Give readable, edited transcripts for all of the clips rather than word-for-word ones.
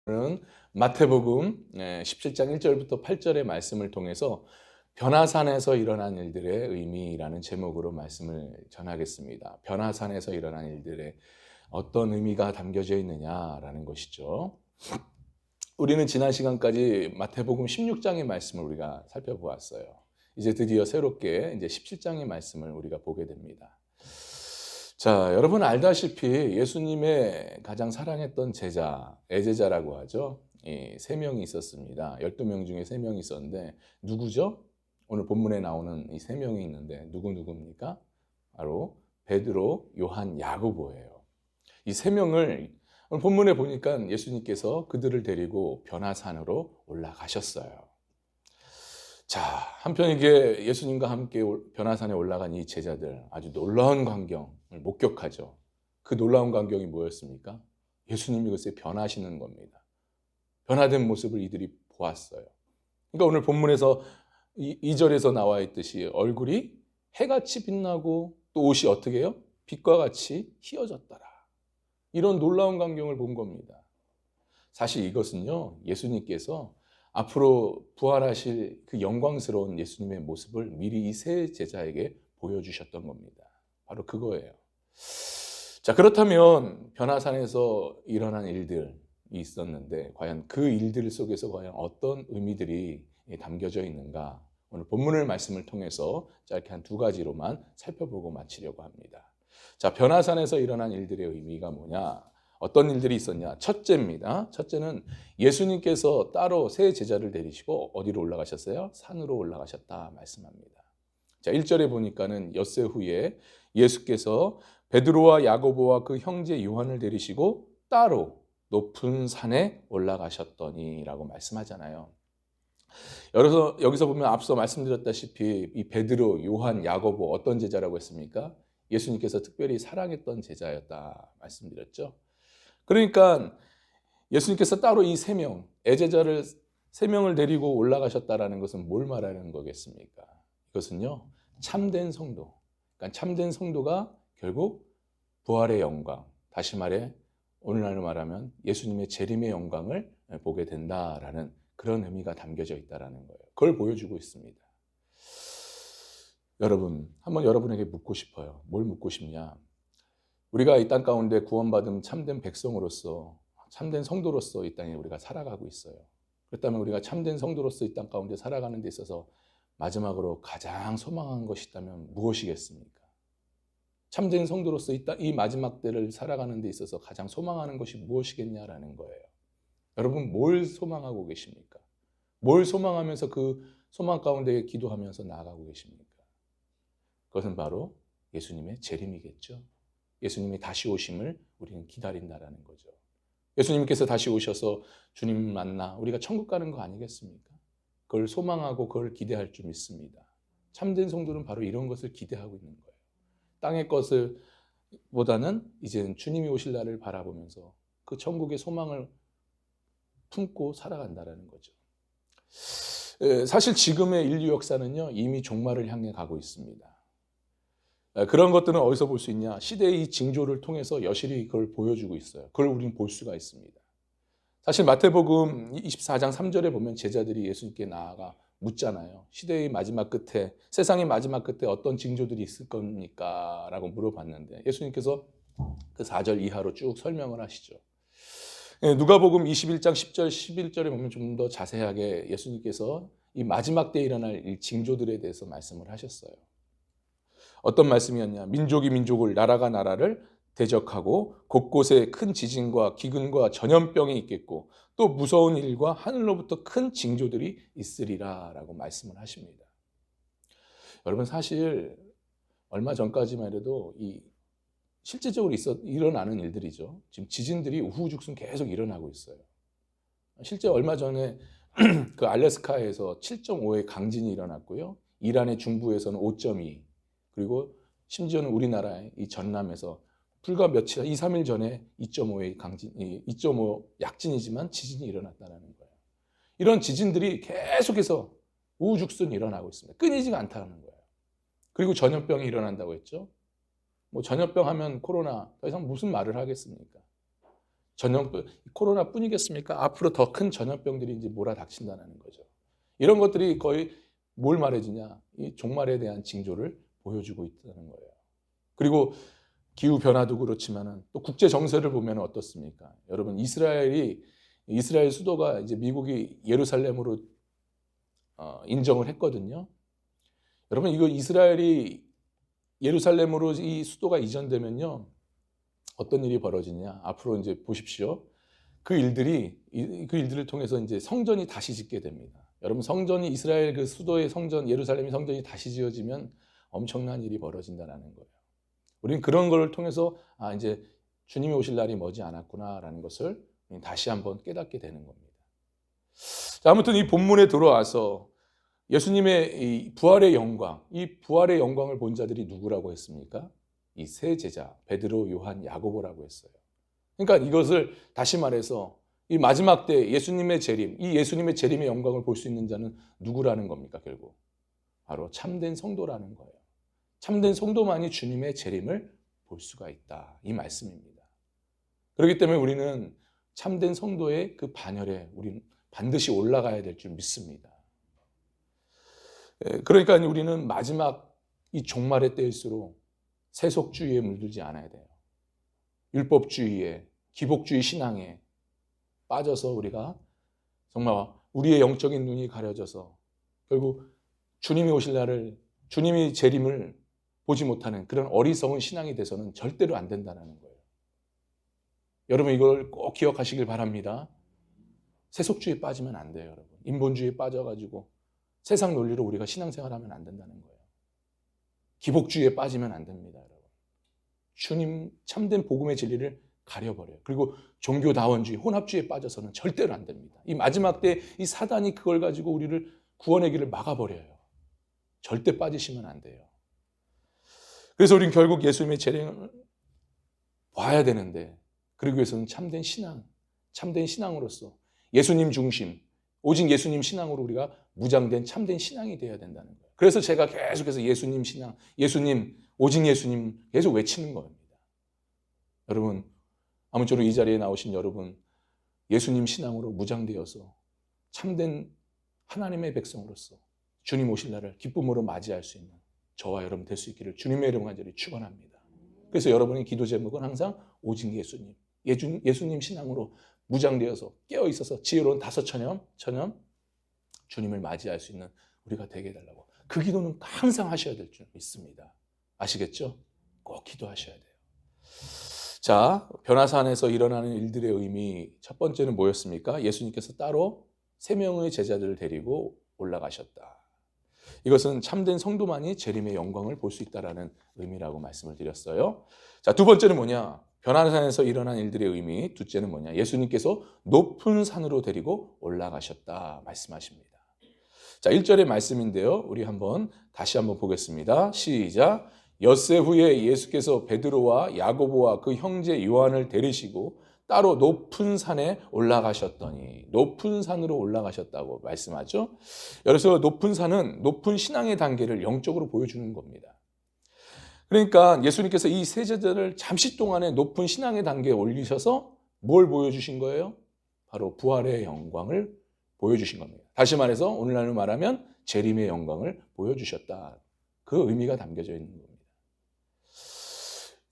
오늘은 마태복음 17장 1절부터 8절의 말씀을 통해서 변화산에서 일어난 일들의 의미라는 제목으로 말씀을 전하겠습니다. 변화산에서 일어난 일들의 어떤 의미가 담겨져 있느냐라는 것이죠. 우리는 지난 시간까지 마태복음 16장의 말씀을 우리가 살펴보았어요. 이제 드디어 새롭게 이제 17장의 말씀을 우리가 보게 됩니다. 자, 여러분 알다시피 예수님의 가장 사랑했던 제자, 애제자라고 하죠. 세 명이 있었습니다. 12명 중에 3명이 있었는데 누구죠? 오늘 본문에 나오는 이 3명이 있는데 누구입니까? 바로 베드로, 요한, 야고보예요. 이 3명을 오늘 본문에 보니까 예수님께서 그들을 데리고 변화산으로 올라가셨어요. 자, 한편 이게 예수님과 함께 변화산에 올라간 이 제자들 아주 놀라운 광경을 목격하죠. 그 놀라운 광경이 뭐였습니까? 예수님이 글쎄 변하시는 겁니다. 변화된 모습을 이들이 보았어요. 그러니까 오늘 본문에서 2절에서 나와 있듯이 얼굴이 해같이 빛나고 또 옷이 어떻게 해요? 빛과 같이 희어졌더라. 이런 놀라운 광경을 본 겁니다. 사실 이것은요, 예수님께서 앞으로 부활하실 그 영광스러운 예수님의 모습을 미리 이 세 제자에게 보여주셨던 겁니다. 바로 그거예요. 자, 그렇다면 변화산에서 일어난 일들이 있었는데 과연 그 일들 속에서 과연 어떤 의미들이 담겨져 있는가? 오늘 본문의 말씀을 통해서 짧게 한 2가지로만 살펴보고 마치려고 합니다. 자, 변화산에서 일어난 일들의 의미가 뭐냐? 어떤 일들이 있었냐? 첫째입니다. 첫째는 예수님께서 따로 세 제자를 데리시고 어디로 올라가셨어요? 산으로 올라가셨다 말씀합니다. 자, 1절에 보니까는 엿새 후에 예수께서 베드로와 야고보와 그 형제 요한을 데리시고 따로 높은 산에 올라가셨더니라고 말씀하잖아요. 여기서 보면 앞서 말씀드렸다시피 이 베드로, 요한, 야고보 어떤 제자라고 했습니까? 예수님께서 특별히 사랑했던 제자였다 말씀드렸죠. 그러니까 예수님께서 따로 이 3명, 애제자를 3명을 데리고 올라가셨다라는 것은 뭘 말하는 거겠습니까? 이것은요, 참된 성도. 그러니까 참된 성도가 결국 부활의 영광, 다시 말해 오늘날로 말하면 예수님의 재림의 영광을 보게 된다라는 그런 의미가 담겨져 있다는 거예요. 그걸 보여주고 있습니다. 여러분, 한번 여러분에게 묻고 싶어요. 뭘 묻고 싶냐? 우리가 이 땅 가운데 구원받은 참된 백성으로서, 참된 성도로서 이 땅에 우리가 살아가고 있어요. 그렇다면 우리가 참된 성도로서 이 땅 가운데 살아가는 데 있어서 마지막으로 가장 소망한 것이 있다면 무엇이겠습니까? 참된 성도로서 이 마지막 때를 살아가는 데 있어서 가장 소망하는 것이 무엇이겠냐라는 거예요. 여러분, 뭘 소망하고 계십니까? 뭘 소망하면서 그 소망 가운데 기도하면서 나아가고 계십니까? 그것은 바로 예수님의 재림이겠죠. 예수님이 다시 오심을 우리는 기다린다라는 거죠. 예수님께서 다시 오셔서 주님 만나 우리가 천국 가는 거 아니겠습니까? 그걸 소망하고 그걸 기대할 줄 믿습니다. 참된 성도는 바로 이런 것을 기대하고 있는 거예요. 땅의 것을 보다는 이제는 주님이 오실 날을 바라보면서 그 천국의 소망을 품고 살아간다라는 거죠. 사실 지금의 인류 역사는요, 이미 종말을 향해 가고 있습니다. 그런 것들은 어디서 볼 수 있냐? 시대의 이 징조를 통해서 여실히 그걸 보여주고 있어요. 그걸 우리는 볼 수가 있습니다. 사실 마태복음 24장 3절에 보면 제자들이 예수님께 나아가 묻잖아요. 시대의 마지막 끝에, 세상의 마지막 끝에 어떤 징조들이 있을 겁니까? 라고 물어봤는데 예수님께서 그 4절 이하로 쭉 설명을 하시죠. 누가복음 21장 10절, 11절에 보면 좀 더 자세하게 예수님께서 이 마지막 때에 일어날 이 징조들에 대해서 말씀을 하셨어요. 어떤 말씀이었냐? 민족이 민족을, 나라가 나라를 대적하고 곳곳에 큰 지진과 기근과 전염병이 있겠고 또 무서운 일과 하늘로부터 큰 징조들이 있으리라 라고 말씀을 하십니다. 여러분, 사실 얼마 전까지만 해도 이 실제적으로 일어나는 일들이죠. 지금 지진들이 우후죽순 계속 일어나고 있어요. 실제 얼마 전에 그 알래스카에서 7.5의 강진이 일어났고요. 이란의 중부에서는 5.2, 그리고 심지어는 우리나라의 이 전남에서 불과 2, 3일 전에 2.5의 강진, 2.5 약진이지만 지진이 일어났다는 거예요. 이런 지진들이 계속해서 우후죽순 일어나고 있습니다. 끊이지가 않다는 거예요. 그리고 전염병이 일어난다고 했죠. 뭐 전염병 하면 코로나, 더 이상 무슨 말을 하겠습니까? 코로나뿐이겠습니까? 앞으로 더 큰 전염병들이 이제 몰아닥친다는 거죠. 이런 것들이 거의 뭘 말해주냐? 이 종말에 대한 징조를 보여주고 있다는 거예요. 그리고 기후 변화도 그렇지만은 또 국제 정세를 보면 어떻습니까? 여러분, 이스라엘 수도가 이제 미국이 예루살렘으로 인정을 했거든요. 여러분, 이거 이스라엘이 예루살렘으로 이 수도가 이전되면요, 어떤 일이 벌어지냐? 앞으로 이제 보십시오. 그 일들을 통해서 이제 성전이 다시 짓게 됩니다. 여러분, 이스라엘 그 수도의 성전, 예루살렘의 성전이 다시 지어지면 엄청난 일이 벌어진다는 거예요. 우리는 그런 걸 통해서 이제 주님이 오실 날이 머지 않았구나라는 것을 다시 한번 깨닫게 되는 겁니다. 자, 아무튼 이 본문에 들어와서 예수님의 이 부활의 영광을 본 자들이 누구라고 했습니까? 이 세 제자, 베드로, 요한, 야고보라고 했어요. 그러니까 이것을 다시 말해서 이 마지막 때 예수님의 재림의 영광을 볼 수 있는 자는 누구라는 겁니까, 결국? 바로 참된 성도라는 거예요. 참된 성도만이 주님의 재림을 볼 수가 있다. 이 말씀입니다. 그렇기 때문에 우리는 참된 성도의 그 반열에 우리는 반드시 올라가야 될 줄 믿습니다. 그러니까 우리는 마지막 이 종말의 때일수록 세속주의에 물들지 않아야 돼요. 율법주의에, 기복주의 신앙에 빠져서 우리가 정말 우리의 영적인 눈이 가려져서 결국 주님이 오실 날을, 주님이 재림을 보지 못하는 그런 어리석은 신앙이 돼서는 절대로 안 된다는 거예요. 여러분, 이걸 꼭 기억하시길 바랍니다. 세속주의에 빠지면 안 돼요, 여러분. 인본주의에 빠져가지고 세상 논리로 우리가 신앙생활하면 안 된다는 거예요. 기복주의에 빠지면 안 됩니다, 여러분. 주님 참된 복음의 진리를 가려버려요. 그리고 종교다원주의, 혼합주의에 빠져서는 절대로 안 됩니다. 이 마지막 때 이 사단이 그걸 가지고 우리를 구원의 길을 막아버려요. 절대 빠지시면 안 돼요. 그래서 우리는 결국 예수님의 재림을 봐야 되는데, 그러기 위해서는 참된 신앙으로서 예수님 중심, 오직 예수님 신앙으로 우리가 무장된 참된 신앙이 되어야 된다는 거예요. 그래서 제가 계속해서 예수님 신앙, 오직 예수님 계속 외치는 겁니다. 여러분, 아무쪼록 이 자리에 나오신 여러분, 예수님 신앙으로 무장되어서 참된 하나님의 백성으로서 주님 오실 날을 기쁨으로 맞이할 수 있는 저와 여러분 될 수 있기를 주님의 이름으로 간절히 축원합니다. 그래서 여러분의 기도 제목은 항상 오직 예수님 신앙으로 무장되어서 깨어있어서 지혜로운 다섯 처녀 주님을 맞이할 수 있는 우리가 되게 해달라고. 그 기도는 항상 하셔야 될 줄 믿습니다. 아시겠죠? 꼭 기도하셔야 돼요. 자, 변화사 안에서 일어나는 일들의 의미, 첫 번째는 뭐였습니까? 예수님께서 따로 3명의 제자들을 데리고 올라가셨다. 이것은 참된 성도만이 재림의 영광을 볼 수 있다는 의미라고 말씀을 드렸어요. 자, 두 번째는 뭐냐? 변화산에서 일어난 일들의 의미. 둘째는 뭐냐? 예수님께서 높은 산으로 데리고 올라가셨다 말씀하십니다. 자, 1절의 말씀인데요. 우리 다시 한번 보겠습니다. 시작. 엿새 후에 예수께서 베드로와 야고보와 그 형제 요한을 데리시고 따로 높은 산에 올라가셨더니, 높은 산으로 올라가셨다고 말씀하죠. 그래서 높은 산은 높은 신앙의 단계를 영적으로 보여주는 겁니다. 그러니까 예수님께서 이 세 제자를 잠시 동안에 높은 신앙의 단계에 올리셔서 뭘 보여주신 거예요? 바로 부활의 영광을 보여주신 겁니다. 다시 말해서 오늘날로 말하면 재림의 영광을 보여주셨다. 그 의미가 담겨져 있는 겁니다.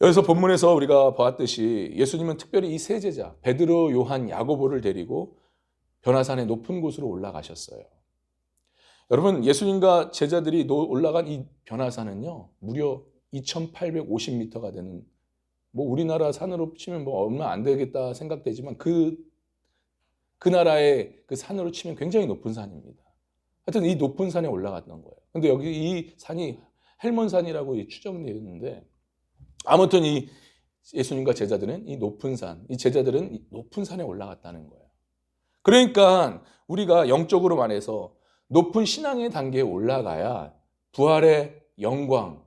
여기서 본문에서 우리가 보았듯이 예수님은 특별히 이 세 제자 베드로, 요한, 야고보를 데리고 변화산의 높은 곳으로 올라가셨어요. 여러분, 예수님과 제자들이 올라간 이 변화산은요 무려 2850m가 되는, 우리나라 산으로 치면 얼마 안 되겠다 생각되지만 그 나라의 그 산으로 치면 굉장히 높은 산입니다. 하여튼 이 높은 산에 올라갔던 거예요. 근데 여기 이 산이 헬몬산이라고 추정되어 있는데, 아무튼 이 예수님과 제자들은 제자들은 이 높은 산에 올라갔다는 거예요. 그러니까 우리가 영적으로 말해서 높은 신앙의 단계에 올라가야 부활의 영광,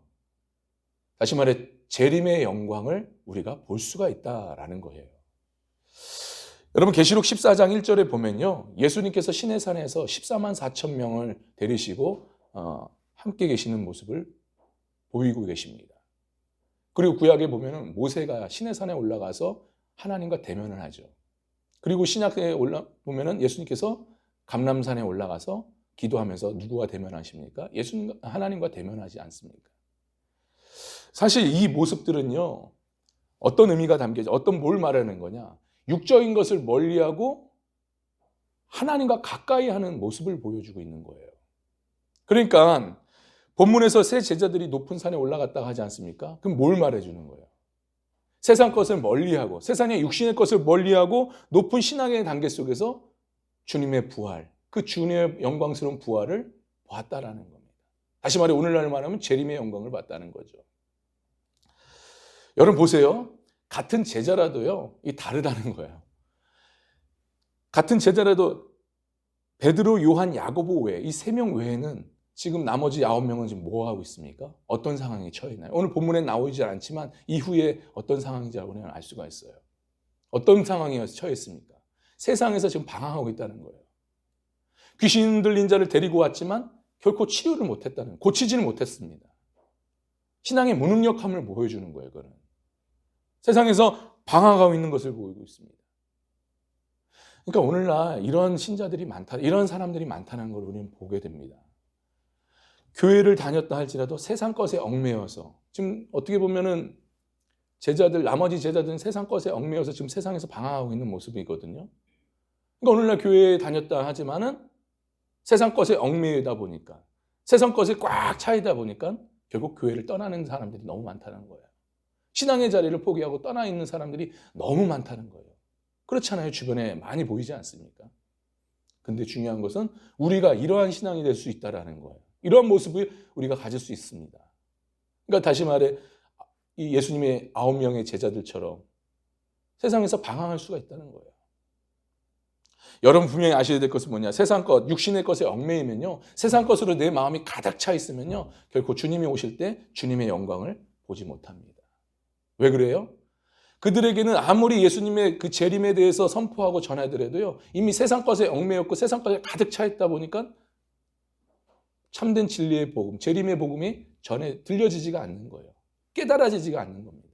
다시 말해 재림의 영광을 우리가 볼 수가 있다라는 거예요. 여러분, 계시록 14장 1절에 보면요, 예수님께서 시내산에서 14만 4천 명을 데리시고 함께 계시는 모습을 보이고 계십니다. 그리고 구약에 보면은 모세가 시내산에 올라가서 하나님과 대면을 하죠. 그리고 신약에 보면은 예수님께서 감람산에 올라가서 기도하면서 누구와 대면하십니까? 예수님, 하나님과 대면하지 않습니까? 사실 이 모습들은요, 어떤 의미가 담겨져, 뭘 말하는 거냐? 육적인 것을 멀리하고 하나님과 가까이 하는 모습을 보여주고 있는 거예요. 그러니까 본문에서 세 제자들이 높은 산에 올라갔다고 하지 않습니까? 그럼 뭘 말해주는 거예요? 세상 것을 멀리하고, 세상의 육신의 것을 멀리하고 높은 신앙의 단계 속에서 주님의 부활, 그 주님의 영광스러운 부활을 보았다라는 겁니다. 다시 말해 오늘날 말하면 재림의 영광을 봤다는 거죠. 여러분 보세요. 같은 제자라도요, 이 다르다는 거예요. 같은 제자라도 베드로, 요한, 야고보 외에 이 세 명 외에는 지금 나머지 9명은 지금 뭐 하고 있습니까? 어떤 상황에 처해 있나요? 오늘 본문에 나오지 않지만 이후에 어떤 상황인지 우리는 알 수가 있어요. 어떤 상황에 처해 있습니까? 세상에서 지금 방황하고 있다는 거예요. 귀신 들린 자를 데리고 왔지만 결코 치료를 못했다는, 고치지는 못했습니다. 신앙의 무능력함을 보여주는 거예요. 그거는 세상에서 방황하고 있는 것을 보이고 있습니다. 그러니까 오늘날 이런 신자들이 많다, 이런 사람들이 많다는 걸 우리는 보게 됩니다. 교회를 다녔다 할지라도 세상 것에 얽매여서, 지금 어떻게 보면은 나머지 제자들은 세상 것에 얽매여서 지금 세상에서 방황하고 있는 모습이거든요. 그러니까 오늘날 교회에 다녔다 하지만은 세상 것에 얽매이다 보니까, 세상 것에 꽉 차이다 보니까 결국 교회를 떠나는 사람들이 너무 많다는 거예요. 신앙의 자리를 포기하고 떠나 있는 사람들이 너무 많다는 거예요. 그렇잖아요. 주변에 많이 보이지 않습니까? 근데 중요한 것은 우리가 이러한 신앙이 될 수 있다는 거예요. 이러한 모습을 우리가 가질 수 있습니다. 그러니까 다시 말해 이 예수님의 9명의 제자들처럼 세상에서 방황할 수가 있다는 거예요. 여러분 분명히 아셔야 될 것은 뭐냐? 세상 것, 육신의 것에 얽매이면요, 세상 것으로 내 마음이 가득 차 있으면요, 결코 주님이 오실 때 주님의 영광을 보지 못합니다. 왜 그래요? 그들에게는 아무리 예수님의 그 재림에 대해서 선포하고 전하더라도요, 이미 세상 것에 얽매였고 세상 것에 가득 차 있다 보니까 참된 진리의 복음, 재림의 복음이 전에 들려지지가 않는 거예요. 깨달아지지가 않는 겁니다.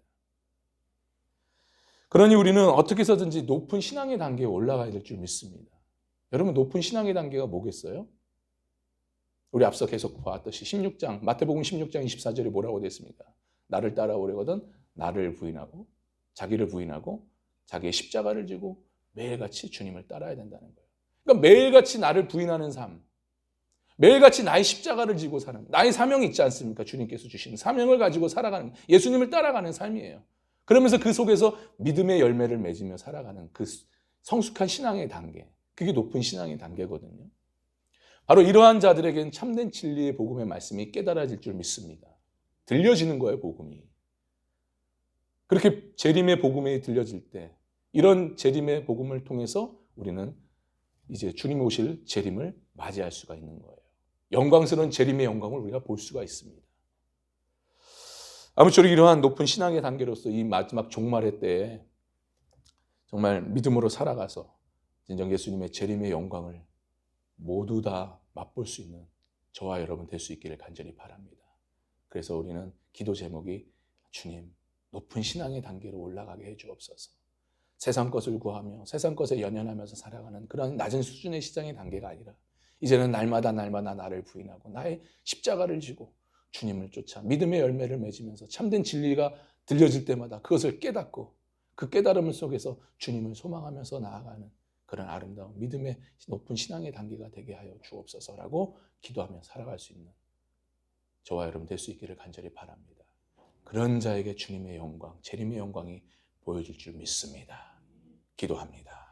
그러니 우리는 어떻게 해서든지 높은 신앙의 단계에 올라가야 될 줄 믿습니다. 여러분 높은 신앙의 단계가 뭐겠어요? 우리 앞서 계속 보았듯이 16장, 마태복음 16장 24절에 뭐라고 되어 있습니까? 나를 따라오려거든 나를 부인하고 자기를 부인하고 자기의 십자가를 지고 매일같이 주님을 따라야 된다는 거예요. 그러니까 매일같이 나를 부인하는 삶, 매일같이 나의 십자가를 지고 사는, 나의 사명이 있지 않습니까? 주님께서 주신 사명을 가지고 살아가는, 예수님을 따라가는 삶이에요. 그러면서 그 속에서 믿음의 열매를 맺으며 살아가는 그 성숙한 신앙의 단계, 그게 높은 신앙의 단계거든요. 바로 이러한 자들에게는 참된 진리의 복음의 말씀이 깨달아질 줄 믿습니다. 들려지는 거예요, 복음이. 그렇게 재림의 복음이 들려질 때, 이런 재림의 복음을 통해서 우리는 이제 주님 오실 재림을 맞이할 수가 있는 거예요. 영광스러운 재림의 영광을 우리가 볼 수가 있습니다. 아무쪼록 이러한 높은 신앙의 단계로서 이 마지막 종말의 때에 정말 믿음으로 살아가서 진정 예수님의 재림의 영광을 모두 다 맛볼 수 있는 저와 여러분 될 수 있기를 간절히 바랍니다. 그래서 우리는 기도 제목이 주님 높은 신앙의 단계로 올라가게 해주옵소서. 세상 것을 구하며 세상 것에 연연하면서 살아가는 그런 낮은 수준의 시장의 단계가 아니라 이제는 날마다 나를 부인하고 나의 십자가를 지고 주님을 쫓아 믿음의 열매를 맺으면서 참된 진리가 들려질 때마다 그것을 깨닫고 그 깨달음 속에서 주님을 소망하면서 나아가는 그런 아름다운 믿음의 높은 신앙의 단계가 되게 하여 주옵소서라고 기도하며 살아갈 수 있는 저와 여러분 될 수 있기를 간절히 바랍니다. 그런 자에게 주님의 영광, 재림의 영광이 보여질 줄 믿습니다. 기도합니다.